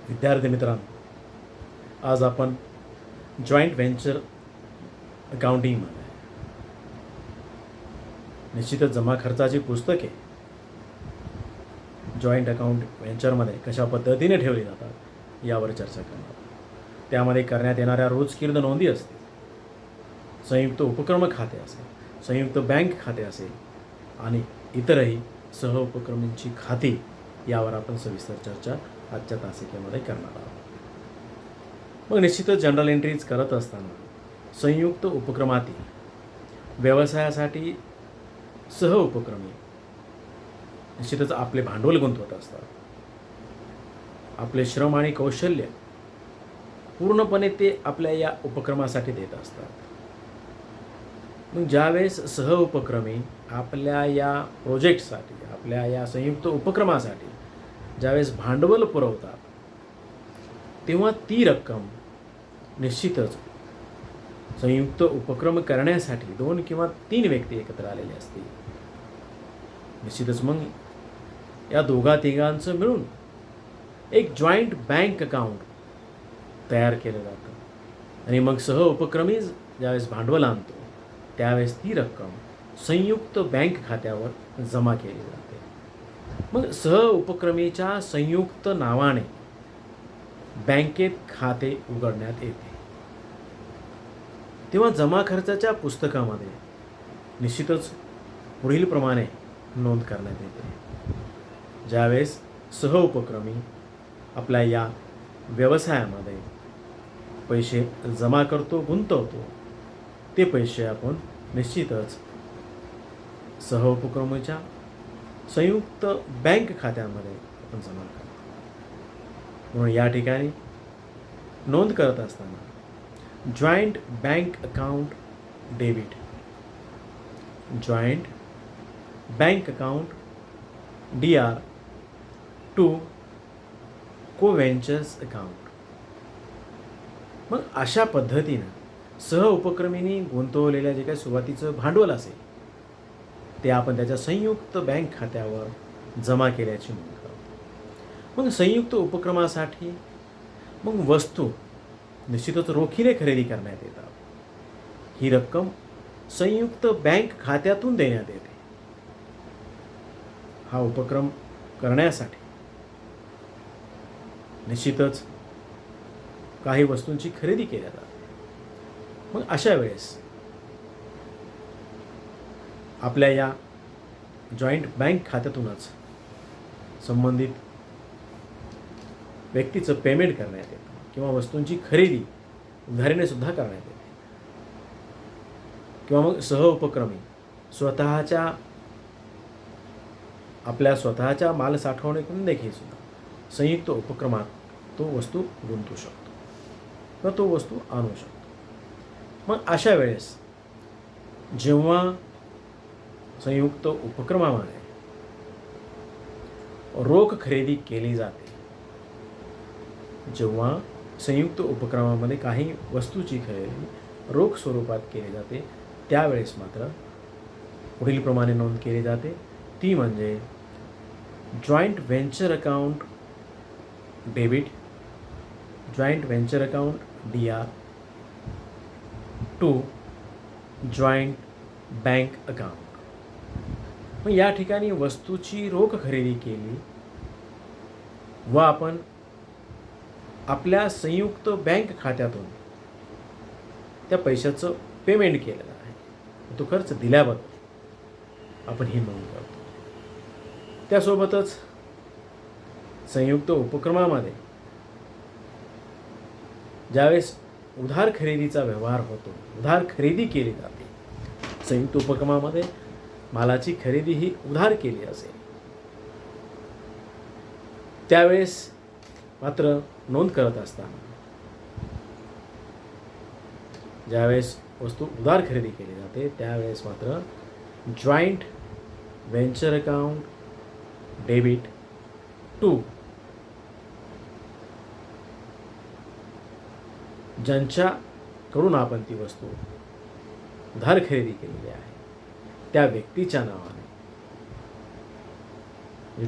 विद्यार्थी मित्रांनो, आज आपण जॉईंट व्हेंचर अकाउंटिंगमध्ये निश्चितच जमा खर्चाची पुस्तके जॉईंट अकाउंट व्हेंचरमध्ये कशा पद्धतीने ठेवली जातात यावर चर्चा करणार. त्यामध्ये करण्यात येणाऱ्या रोजकीर्द नोंदी असतील, संयुक्त उपक्रम खाते असेल, संयुक्त बँक खाते असेल आणि इतरही सहउपक्रमांची खाती यावर आपण सविस्तर चर्चा आजच्या तासिकेमध्ये करणार आहोत. मग निश्चितच जनरल एंट्रीज करत असताना संयुक्त उपक्रमातील व्यवसायासाठी सहउपक्रमी निश्चितच आपले भांडवल गुंतवत असतात. आपले श्रम आणि कौशल्य पूर्णपणे ते आपल्या या उपक्रमासाठी देत असतात. मग ज्यावेळेस सहउपक्रमी आपल्या या प्रोजेक्टसाठी, आपल्या या संयुक्त उपक्रमासाठी ज्यावेळेस भांडवल पुरवतात, तेव्हा ती रक्कम निश्चितच संयुक्त उपक्रम करण्यासाठी 2 किंवा 3 व्यक्ती एकत्र आलेले असतील. निश्चितच मग या दोघा तिघांचं मिळून एक जॉईंट बँक अकाउंट तयार केलं जातं आणि मग सहउपक्रमी ज्यावेळेस भांडवल आणतो त्यावेळेस ती रक्कम संयुक्त बँक खात्यावर जमा केली जाते. मग सहउपक्रमीच्या संयुक्त नावाने बँकेत खाते उघडण्यात येते. तेव्हा जमा खर्चाच्या पुस्तकामध्ये निश्चितच पुढीलप्रमाणे नोंद करण्यात येते. ज्यावेळेस सहउपक्रमी आपल्या या व्यवसायामध्ये पैसे जमा करतो, गुंतवतो, ते पैसे आपण निश्चितच सहउपक्रमीच्या संयुक्त बँक खात्यामध्ये आपण जमा करतो. म्हणून या ठिकाणी नोंद करत असताना joint bank account debit, joint bank account DR to co-ventures account. मग अशा पद्धतीनं सहउपक्रमींनी गुंतवलेल्या जे काही सुरुवातीचं भांडवल असेल ते आपण त्याच्या संयुक्त बँक खात्यावर जमा केल्याची नोंद करतो. मग संयुक्त उपक्रमासाठी मग वस्तू निश्चितच रोखीने खरेदी करण्यात येतात. ही रक्कम संयुक्त बँक खात्यातून देण्यात येते. हा उपक्रम करण्यासाठी निश्चितच काही वस्तूंची खरेदी केली जाते. मग अशा वेळेस आपल्या या जॉईंट बँक खात्यातूनच संबंधित व्यक्तीचं पेमेंट करण्यात येतं किंवा वस्तूंची खरेदी उधारीने सुद्धा करण्यात येते. किंवा मग सहउपक्रमी आपल्या स्वतःच्या माल साठवणुकीतून देखील सुद्धा संयुक्त उपक्रमात तो वस्तू गुंतवू शकतो किंवा तो वस्तू आणू शकतो. मग अशा वेळेस जेव्हा संयुक्त उपक्रमामध्ये रोख खरेदी केली जाते, जेव्हा संयुक्त उपक्रमामध्ये काही वस्तूची खरेदी रोख स्वरूपात केली जाते, त्यावेळेस मात्र पुढीलप्रमाणे नोंद केली जाते. ती म्हणजे joint venture account debit, joint venture account DR to joint bank account. मग या ठिकाणी वस्तूची रोख खरेदी केली व आपण आपल्या संयुक्त बँक खात्यातून त्या पैशाचं पेमेंट केलेलं आहे. तो खर्च दिल्याबद्दल आपण ही नोंद करतो. त्यासोबतच संयुक्त उपक्रमामध्ये ज्यावेळेस उधार खरेदीचा व्यवहार होतो, उधार खरेदी केली जाते, संयुक्त उपक्रमामध्ये मालाची खरेदी ही उधार केली असेल, त्यावेळेस मात्र नोंद करत असताना ज्यावेळेस वस्तू उधार खरेदी केली जाते त्यावेळेस मात्र joint venture account debit to ज्यांच्याकडून आपण ती वस्तू उधार खरेदी केलेली आहे त्या व्यक्तीच्या नावाने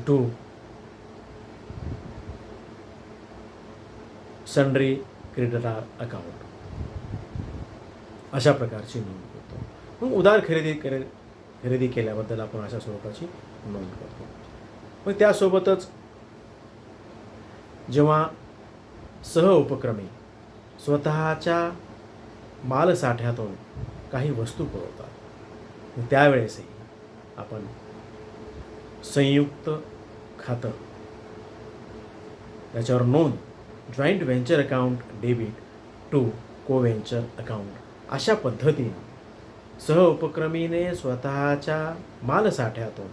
टू सन्ड्री क्रेडिटार अकाउंट अशा प्रकारची नोंद करतो. मग उधार खरेदी केल्याबद्दल आपण अशा स्वरूपाची नोंद करतो. मग त्यासोबतच जेव्हा सहउपक्रमी स्वतःच्या मालसाठ्यातून काही वस्तू पुरवतात त्यावेळेसही आपण संयुक्त खातं त्याच्यावर नोंद joint venture account debit to co venture account अशा पद्धतीने सहउपक्रमीने स्वतःच्या मालसाठ्यातून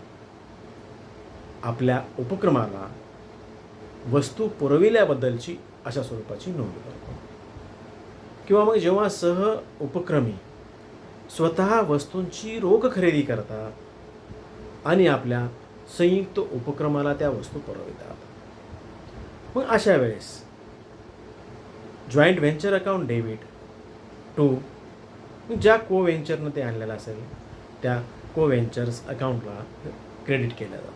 आपल्या उपक्रमाला वस्तू पुरविल्याबद्दलची अशा स्वरूपाची नोंद करतो. किंवा मग जेव्हा सहउपक्रमी स्वतः वस्तूंची रोख खरेदी करतात आणि आपल्या संयुक्त उपक्रमाला त्या वस्तू पुरवितात. मग अशा वेळेस joint venture account debit to ज्या को व्हेंचरनं ते आणलेलं असेल त्या को व्हेंचर्स अकाउंटला क्रेडिट केलं जातं.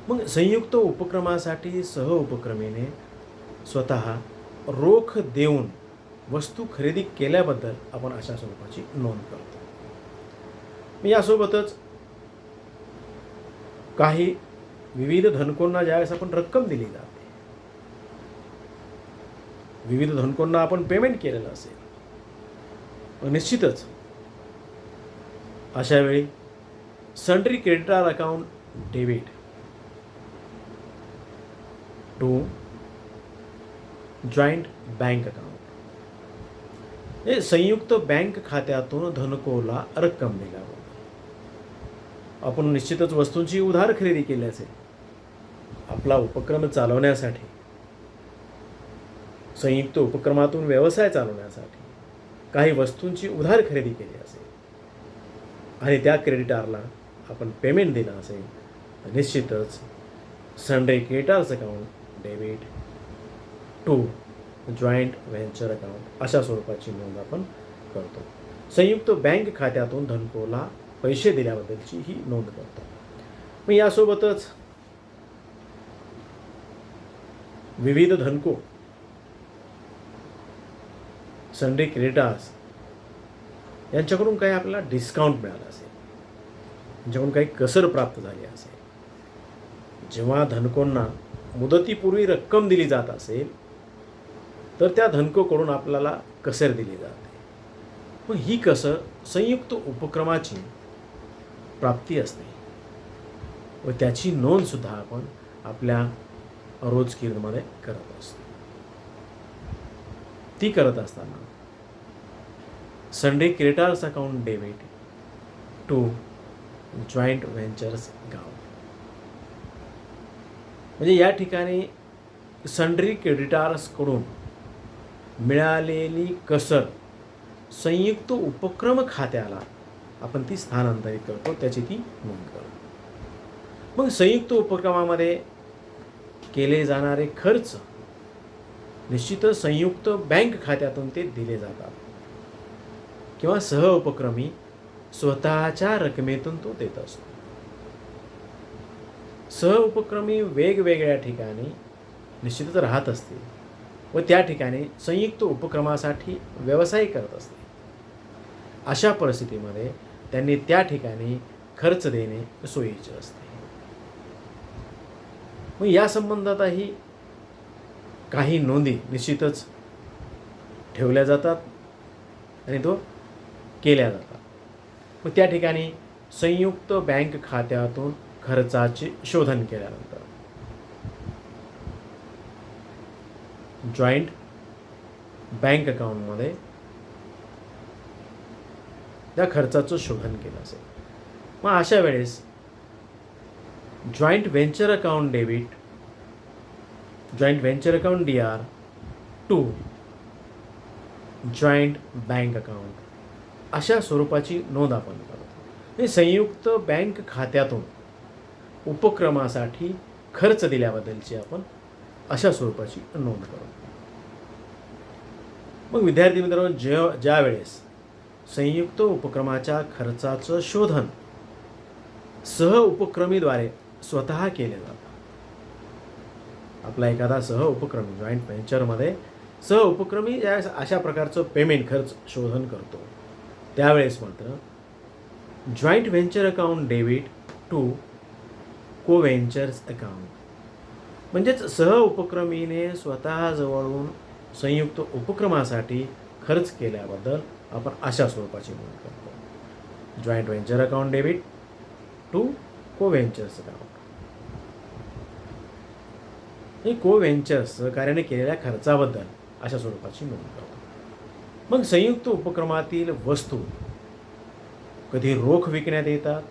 मग संयुक्त उपक्रमासाठी सहउपक्रमीने स्वतः रोख देऊन वस्तू खरेदी केल्याबद्दल आपण अशा स्वरूपाची नोंद करतो. यासोबतच काही विविध धनकोंना ज्यावेळेस आपण रक्कम दिली जाते, विविध धनकोंना आपण पेमेंट केलेलं असेल, निश्चितच अशा वेळी sundry creditors account debit to joint bank account हे संयुक्त बँक खात्यातून धनकोला रक्कम दिल्यावर आपण निश्चितच वस्तूंची उधार खरेदी केली असेल. आपला उपक्रम चालवण्यासाठी, संयुक्त उपक्रमातून व्यवसाय चालवण्यासाठी काही वस्तूंची उधार खरेदी केली असेल आणि त्या क्रेडिटारला आपण पेमेंट दिलं असेल तर निश्चितच sundry creditors account debit to joint venture account अशा स्वरूपाची नोंद आपण करतो. संयुक्त बँक खात्यातून धनकोला पैसे दिल्याबद्दलची ही नोंद करतो. मग यासोबतच विविध धनको सन्ड्री क्रेडिटार्स यांच्याकडून काही आपल्याला डिस्काउंट मिळालं असेल, यांच्याकडून काही कसर प्राप्त झाली असेल, जेव्हा धनकोंना मुदतीपूर्वी रक्कम दिली जात असेल तर त्या धनकोकडून आपल्याला कसर दिली जाते. मग ही कसर संयुक्त उपक्रमाची प्राप्ती असते व त्याची नोंदसुद्धा आपण आपल्या रोजकीरमध्ये करत असतो. ती करत असताना sundry creditors account debit to joint ventures account म्हणजे या ठिकाणी सन्ड्री क्रेडिटार्सकडून मिळालेली कसर संयुक्त उपक्रम खात्याला आपण ती स्थानांतरित करतो, त्याची ती नोंद करतो. मग संयुक्त उपक्रमामध्ये केले जाणारे खर्च निश्चितच संयुक्त बँक खात्यातून ते दिले जातात किंवा सहउपक्रमी स्वतःच्या रकमेतून तो देत असतो. सहउपक्रमी वेगवेगळ्या ठिकाणी निश्चितच राहत असते व त्या ठिकाणी संयुक्त उपक्रमासाठी व्यवसाय करत असते. अशा परिस्थितीमध्ये त्यांनी त्या ठिकाणी खर्च देणे सोयीचे असते. मग या संबंधातही काही नोंदी निश्चितच ठेवल्या जातात आणि तो केल्या जातात. मग त्या ठिकाणी संयुक्त बँक खात्यातून खर्चाचे शोधन केल्यानंतर जॉईंट बँक अकाउंटमध्ये त्या खर्चाचं शोधन केलं असेल. मग अशा वेळेस joint venture account debit joint venture account DR to joint bank account अशा स्वरूपाची नोंद आपण करतो. हे संयुक्त बँक खात्यातून उपक्रमासाठी खर्च दिल्याबद्दलची आपण अशा स्वरूपाची नोंद करतो. मग विद्यार्थी मित्रांनो, ज्या वेळेस संयुक्त उपक्रमाच्या खर्चाचं शोधन सहउपक्रमीद्वारे स्वतः केले जातं आपला एखादा सहउपक्रमी जॉईंट व्हेंचरमध्ये सहउपक्रमी ज्यावेळेस अशा प्रकारचं पेमेंट खर्च शोधन करतो त्यावेळेस मात्र joint venture account debit to co ventures account म्हणजेच सहउपक्रमीने स्वतःजवळून संयुक्त उपक्रमासाठी खर्च केल्याबद्दल आपण अशा स्वरूपाची नोंद करतो. Joint venture account debit to co ventures account. हे को व्हेंचर्स सहकार्याने केलेल्या खर्चाबद्दल अशा स्वरूपाची नोंद करतो. मग संयुक्त उपक्रमातील वस्तू कधी रोख विकण्यात येतात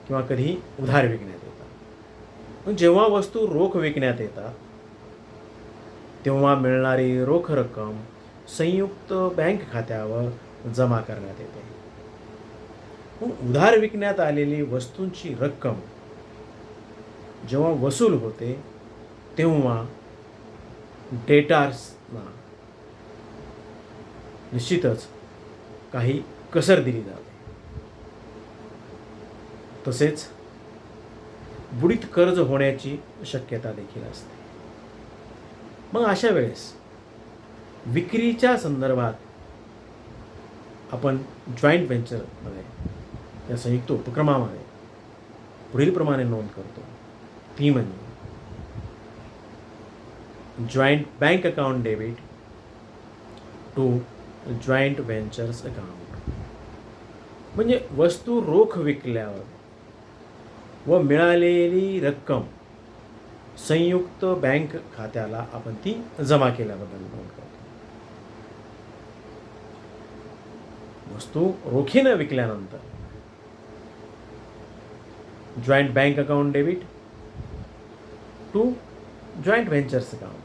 किंवा कधी उधार विकण्यात येतात. मग जेव्हा वस्तू रोख विकण्यात येतात तेव्हा मिळणारी रोख रक्कम संयुक्त बँक खात्यावर जमा करण्यात येते. मग उधार विकण्यात आलेली वस्तूंची रक्कम जेव्हा वसूल होते तेव्हा डेटार्सना निश्चितच काही कसर दिली जाते. तसेच बुडीत कर्ज होण्याची शक्यता देखील असते. मग अशा वेळेस विक्रीच्या संदर्भात आपण जॉईंट व्हेंचरमध्ये या संयुक्त उपक्रमामध्ये पुढील प्रमाणे नोंद करतो. ती म्हणजे joint bank account debit to joint ventures account. म्हणजे वस्तू रोख विकल्यावर व मिळालेली रक्कम संयुक्त बँक खात्याला आपण ती जमा केल्याबद्दल नोंद करतो. वस्तू रोखीनं विकल्यानंतर joint bank account debit to joint ventures account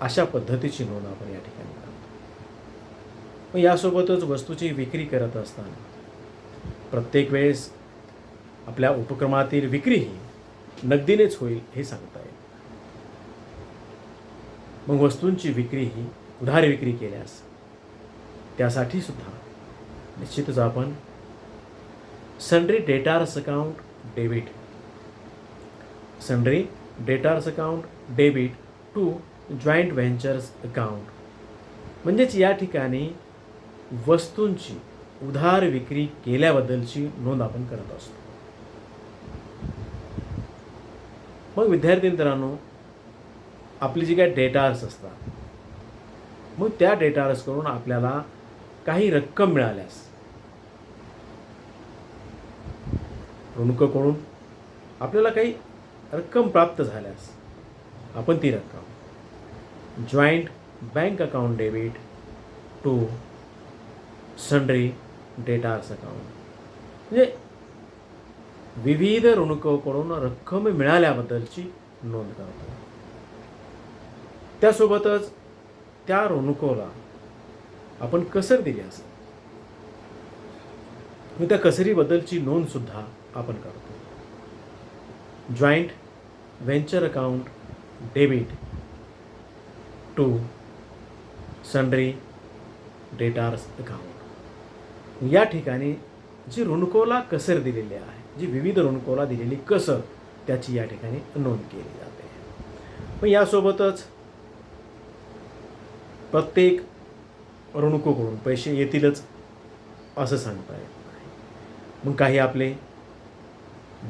अशा पद्धतीची नोंद आपण या ठिकाणी करतो. मग यासोबतच वस्तूची विक्री करत असताना प्रत्येक वेळेस आपल्या उपक्रमातील विक्री ही नगदीनेच होईल हे सांगता येईल. मग वस्तूंची विक्री ही उधार विक्री केल्यास त्यासाठी सुद्धा निश्चितच आपण sundry debtors account debit to joint ventures account म्हणजेच या ठिकाणी वस्तूंची उधार विक्री केल्याबद्दलची नोंद आपण करत असतो. मग विद्यार्थी मित्रांनो, आपली जी काही डेटार्स असतात मग त्या डेटार्सकडून आपल्याला काही रक्कम मिळाल्यास ऋणकोकडून आपल्याला काही रक्कम प्राप्त झाल्यास आपण ती रक्कम joint bank account debit to sundry debtors account म्हणजे विविध ऋणकोकडून रक्कम मिळाल्याबद्दलची नोंद करतो. त्यासोबतच त्या ऋणकोला आपण कसर दिली असेल मग त्या कसरीबद्दलची नोंद सुद्धा आपण करतो. Joint venture account debit to sundry debtors account. या ठिकाणी जी ऋणकोला कसर दिलेली आहे, जी विविध ऋणकोला दिलेली कसर त्याची या ठिकाणी नोंद केली जाते. मग यासोबतच प्रत्येक ऋणकोकडून पैसे येतीलच असं सांगता येत नाही. मग काही आपले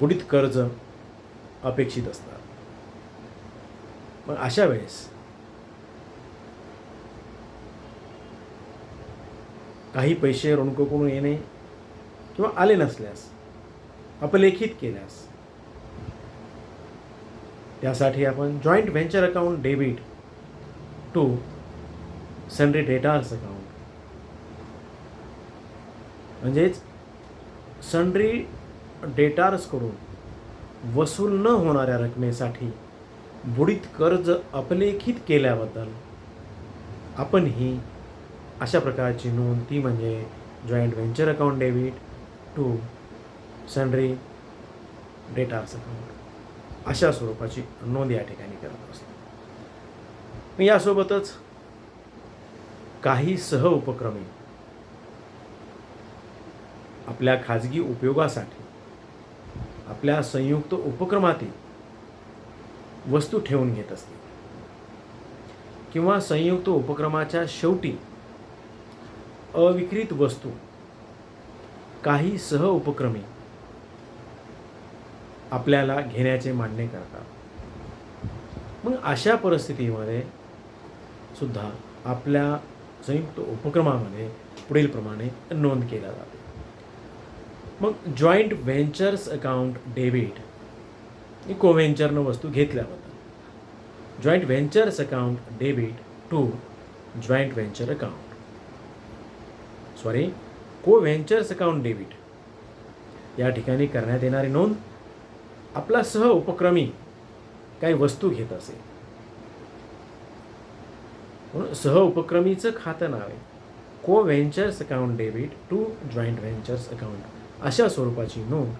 बुडीत कर्ज अपेक्षित असतात. मग अशा वेळेस काही पैसे ऋणकोकडून येणे किंवा आले नसल्यास अपलेखित केल्यास त्यासाठी आपण joint venture account debit to sundry debtors account म्हणजेच सन्ड्री डेटार्सकडून वसूल न होणाऱ्या रकमेसाठी बुडीत कर्ज अपलेखित केल्याबद्दल आपण ही अशा प्रकारची नोंद ती म्हणजे joint venture account debit to sundry debtors account अशा स्वरूपाची नोंद या ठिकाणी करत असतो. यासोबतच काही सहउपक्रमी आपल्या खाजगी उपयोगासाठी आपल्या संयुक्त उपक्रमातील वस्तू ठेवून घेत असते किंवा संयुक्त उपक्रमाच्या शेवटी अविक्रीत वस्तू काही सह उपक्रमी आपल्याला घेण्याचे मान्य करतात. मग अशा परिस्थितीमध्ये सुद्धा आपल्या संयुक्त उपक्रमामध्ये पुढील प्रमाणे नोंद केला जाते. मग जॉईंट व्हेंचर्स अकाउंट डेबिट ही कोव्हेंचरनं वस्तू घेतल्याबद्दल joint ventures account debit to joint venture account co-ventures account debit या ठिकाणी करण्यात येणारी नोंद आपला सह उपक्रमी काही वस्तू घेत असेल म्हणून सह उपक्रमीचं खातं नाव आहे co-ventures account debit to joint ventures account अशा स्वरूपाची नोंद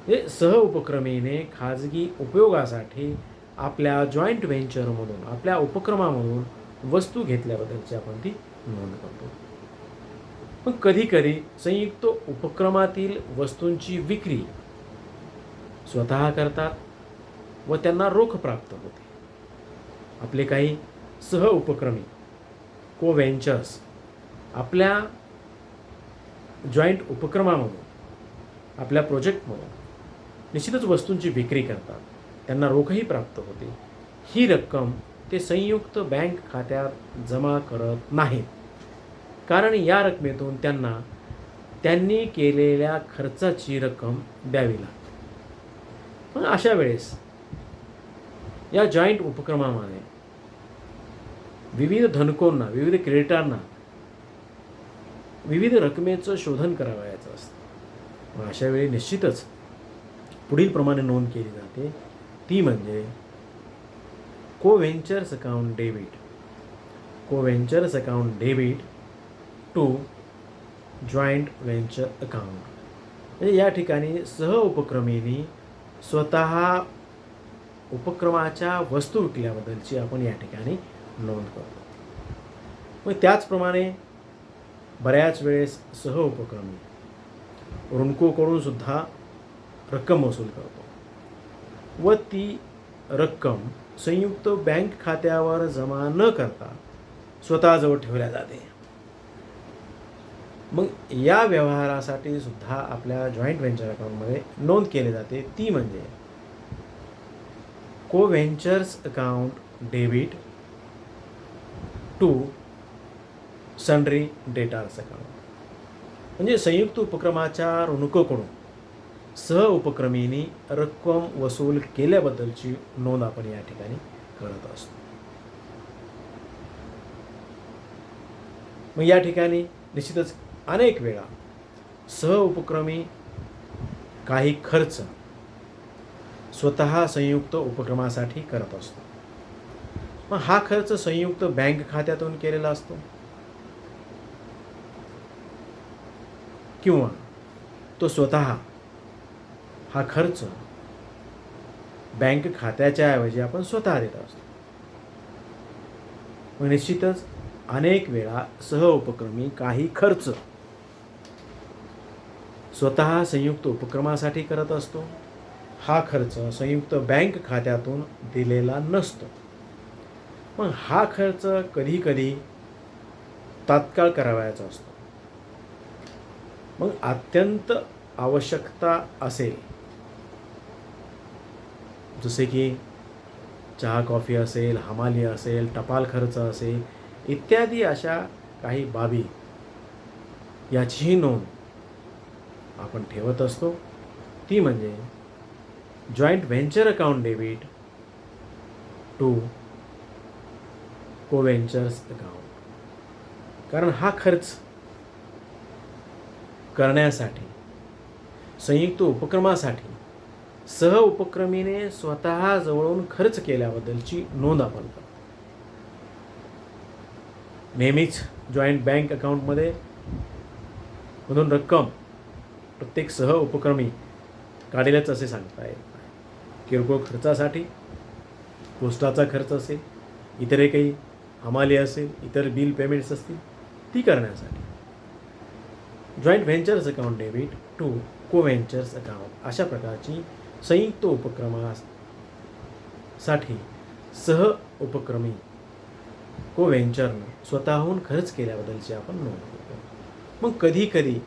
हे सह उपक्रमीने खाजगी उपयोगासाठी आपल्या जॉईंट व्हेंचरमधून आपल्या उपक्रमामधून वस्तू घेतल्याबद्दलची आपण ती नोंद करतो. पण कधीकधी संयुक्त उपक्रमातील वस्तूंची विक्री स्वतः करतात व त्यांना रोख प्राप्त होते. आपले काही सह उपक्रमी कोव्हेंचर्स आपल्या जॉईंट उपक्रमामधून आपल्या प्रोजेक्टमधून निश्चितच वस्तूंची विक्री करतात, त्यांना रोखही प्राप्त होते. ही रक्कम ते संयुक्त बँक खात्यात जमा करत नाहीत, कारण या रकमेतून त्यांनी केलेल्या खर्चाची रक्कम द्यावी लागते. मग अशा वेळेस या जॉईंट उपक्रमामध्ये विविध धनकोंना विविध क्रेडिटांना विविध रकमेचं शोधन करावयाचं असतं. मग अशा वेळी निश्चितच पुढील प्रमाणे नोंद केली जाते ती म्हणजे co-ventures account debit to joint venture account. म्हणजे या ठिकाणी सह उपक्रमींनी स्वतः उपक्रमाच्या वस्तू विकल्याबद्दलची आपण या ठिकाणी नोंद करतो. मग त्याचप्रमाणे बऱ्याच वेळेस सह उपक्रमी ऋणकोकडून सुद्धा रक्कम वसूल करतो व ती रक्कम संयुक्त बँक खात्यावर जमा न करता स्वतःजवळ ठेवल्या जाते. मग या व्यवहारासाठी सुद्धा आपल्या जॉईंट व्हेंचर अकाउंटमध्ये नोंद केली जाते ती म्हणजे co-ventures account debit to sundry debtors account. म्हणजे संयुक्त उपक्रमाच्या ऋणकोकडून सह उपक्रमींनी रक्कम वसूल केल्याबद्दलची नोंद आपण या ठिकाणी करत असतो. मग या ठिकाणी निश्चितच अनेक वेळा सह उपक्रमी काही खर्च स्वतः संयुक्त उपक्रमासाठी करत असतो. मग हा खर्च संयुक्त बँक खात्यातून केलेला असतो किंवा तो स्वतः हा खर्च बँक खात्याच्या ऐवजी आपण स्वतः देत असतो. मग निश्चितच अनेक वेळा सह उपक्रमी काही खर्च स्वतः संयुक्त उपक्रमासाठी करत असतो. हा खर्च संयुक्त बँक खात्यातून दिलेला नसतो. मग हा खर्च कधीकधी तात्काळ करावयाचा असतो. मग अत्यंत आवश्यकता असेल, जसे की चहा कॉफी असेल, हमाली असेल, टपाल खर्च असेल इत्यादी अशा काही बाबी याचीही नोंद आपण ठेवत असतो. ती म्हणजे joint venture account debit to co-ventures account. कारण हा खर्च करण्यासाठी संयुक्त उपक्रमासाठी सह उपक्रमीने स्वतः जवळून खर्च केल्याबद्दलची नोंद आपण करतो. नेहमीच जॉईंट बँक अकाउंटमध्ये मधून रक्कम प्रत्येक सह उपक्रमी काढेलच असे सांगता येत नाही. किरकोळ खर्चासाठी, पोस्टाचा खर्च असेल, इतर काही हमाली असेल, इतर बिल पेमेंट्स असतील ती करण्यासाठी joint ventures account debit to co-ventures account अशा प्रकारची संयुक्त साठी सह उपक्रमी को व्हेंचरनं स्वतःहून खर्च केल्याबद्दलची आपण नोंद करतो. मग कधी कधी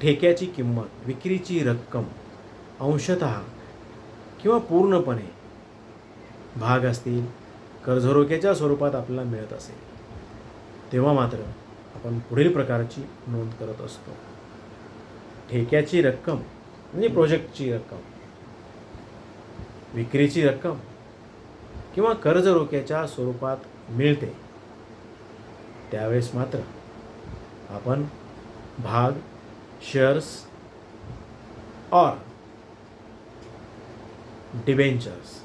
ठेक्याची किंमत, विक्रीची रक्कम अंशतः किंवा पूर्णपणे भाग असतील, कर्जरोख्याच्या स्वरूपात आपल्याला मिळत असेल, तेव्हा मात्र आपण पुढील प्रकारची नोंद करत असतो. ठेक्याची रक्कम म्हणजे प्रोजेक्टची रक्कम, विक्रीची रक्कम किंवा कर्जरोख्याच्या स्वरूपात मिळते, त्यावेळेस मात्र आपण भाग, shares or debentures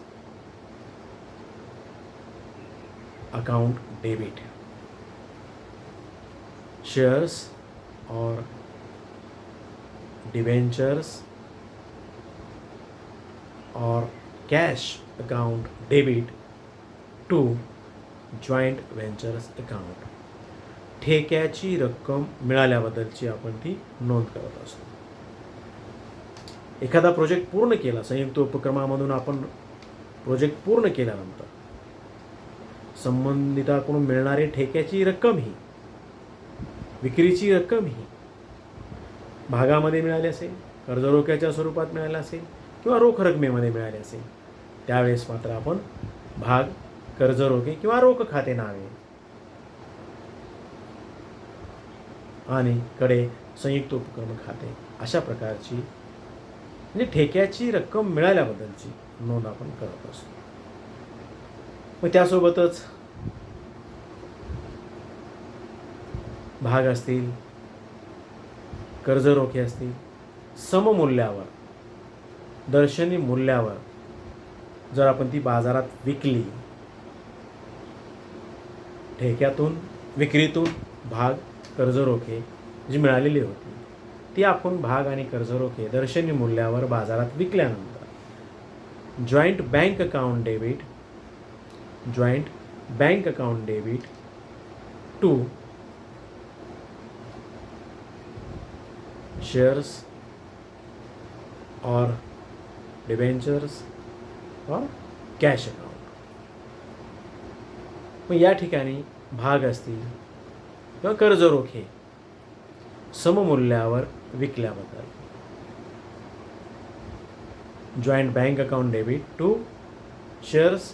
account debit, shares or debentures or cash account debit to joint ventures account. ठेक्याची रक्कम मिळाल्याबद्दलची आपण ती नोंद करत असतो. एखादा प्रोजेक्ट पूर्ण केला, संयुक्त उपक्रमामधून आपण प्रोजेक्ट पूर्ण केल्यानंतर संबंधिताकडून मिळणारी ठेक्याची रक्कम ही, विक्रीची रक्कम ही भागामध्ये मिळाली असेल, कर्जरोख्याच्या स्वरूपात मिळाली असेल किंवा रोख रकमेमध्ये मिळाली असेल, त्यावेळेस मात्र आपण भाग, कर्जरोखे किंवा रोख खाते नावे आणि कडे संयुक्त उपक्रम खाते अशा प्रकारची म्हणजे ठेक्याची रक्कम मिळाल्याबद्दलची नोंद आपण करत असतो. मग त्यासोबतच भाग असतील, कर्जरोखे असतील, सममूल्यावर, दर्शनी मूल्यावर जर आपण ती बाजारात विकली, ठेक्यातून, विक्रीतून भाग, कर्जरोखे जी मिळालेली होती ती आपण भाग आणि कर्जरोखे दर्शनी मूल्यावर बाजारात विकल्यानंतर joint bank account debit to shares or debentures or cash account. मग या ठिकाणी भाग असतील किंवा कर्जरोखे सममूल्यावर विकल्याबद्दल joint bank account debit to shares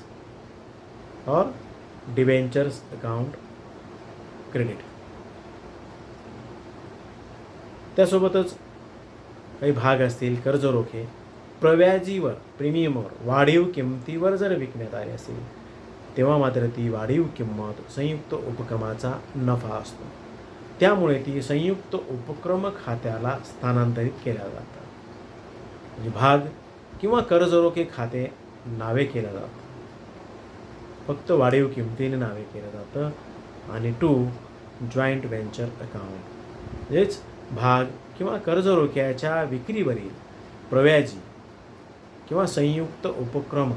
or debentures account credit. त्यासोबतच काही भाग असतील, कर्जरोखे प्रव्याजीवर, प्रीमियमवर, वाढीव किमतीवर जर विकण्यात आले असेल, तेव्हा मात्र ती वाढीव किंमत संयुक्त उपक्रमाचा नफा असतो. त्यामुळे ती संयुक्त उपक्रम खात्याला स्थानांतरित केल्या जातात. म्हणजे भाग किंवा कर्जरोखे खाते नावे केलं जातं, फक्त वाढीव किमतीने नावे केलं जातं. आणि टू जॉईंट व्हेंचर अकाउंट म्हणजेच भाग किंवा कर्जरोख्याच्या विक्रीवरील प्रव्याजी किंवा संयुक्त उपक्रम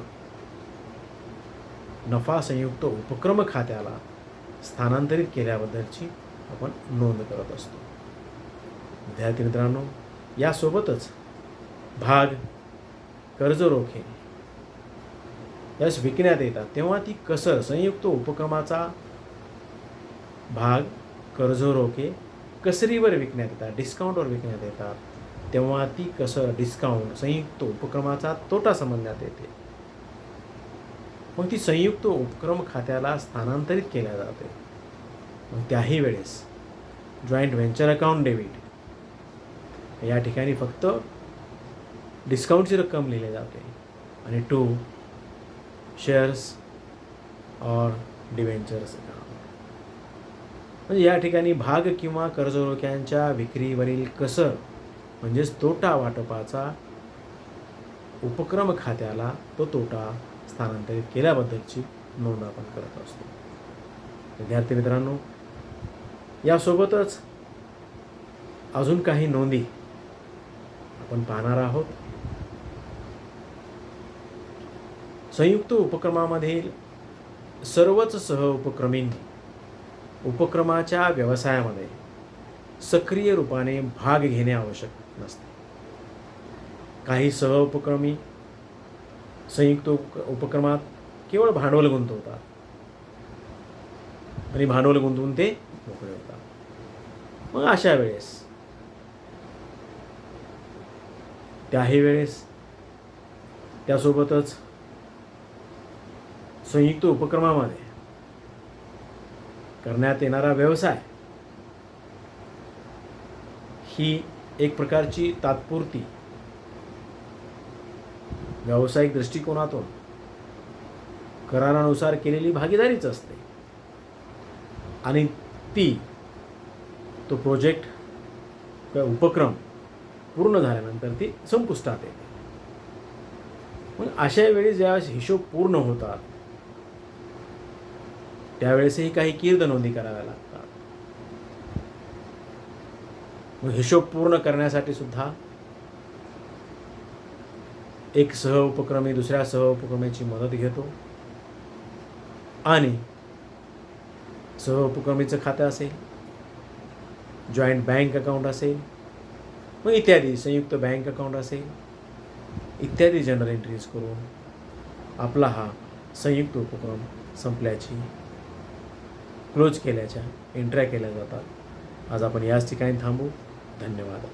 नफा संयुक्त उपक्रम खात्याला स्थानांतरित केल्याबद्दलची आपण नोंद करत असतो. विद्यार्थी मित्रांनो, यासोबतच भाग, कर्जरोखे यास विकण्यात येतात तेव्हा ती कसर संयुक्त उपक्रमाचा भाग, कर्जरोखे कसरीवर विकण्यात येतात, डिस्काउंटवर विकण्यात येतात, तेव्हा ती कसर, डिस्काउंट संयुक्त उपक्रमाचा तोटा समजण्यात येते. मग ती संयुक्त उपक्रम खात्याला स्थानांतरित केल्या जाते. मग त्याही वेळेस जॉईंट व्हेंचर अकाउंट डेबिट या ठिकाणी फक्त डिस्काउंटची रक्कम लिहिली जाते आणि to shares or debentures account म्हणजे या ठिकाणी भाग किंवा कर्जरोख्यांच्या विक्रीवरील कसर म्हणजेच तोटा वाटपाचा उपक्रम खात्याला तो तोटा स्थानांतरित केल्याबद्दलची नोंद आपण करत असतो. विद्यार्थी मित्रांनो, यासोबतच अजून काही नोंदी आपण पाहणार आहोत. संयुक्त उपक्रमामधील सर्वच सहउपक्रमींनी उपक्रमाच्या व्यवसायामध्ये सक्रिय रूपाने भाग घेणे आवश्यक नसते. काही सहउपक्रमी संयुक्त उपक्रमात केवळ भांडवल गुंतवतात आणि भांडवल गुंतवून ते मोकळे होतात. मग अशा वेळेस त्याही वेळेस त्यासोबतच संयुक्त उपक्रमामध्ये करण्यात येणारा व्यवसाय ही एक प्रकारची तात्पुरती व्यावसायिक दृष्टिकोनातून करारानुसार केलेली भागीदारीच असते आणि तो प्रोजेक्ट किंवा उपक्रम पूर्ण झाल्यानंतर ती संपुष्टात येते. मग अशा वेळी ज्यावेळेस हिशोब पूर्ण होतात त्यावेळेसही काही कीर्द नोंदी कराव्या लागतात. मग हिशोब पूर्ण करण्यासाठी सुद्धा एक सहउपक्रमी दुसऱ्या सहउपक्रमीची मदत घेतो आणि सहउपक्रमीचं खातं असेल, जॉईंट बँक अकाउंट असेल, मग इत्यादी संयुक्त बँक अकाउंट असेल इत्यादी जनरल एंट्रीज करून आपला हा संयुक्त उपक्रम संपल्याची क्लोज केल्याच्या एंट्र्या केल्या जातात. आज आपण याच ठिकाणी थांबू. धन्यवाद.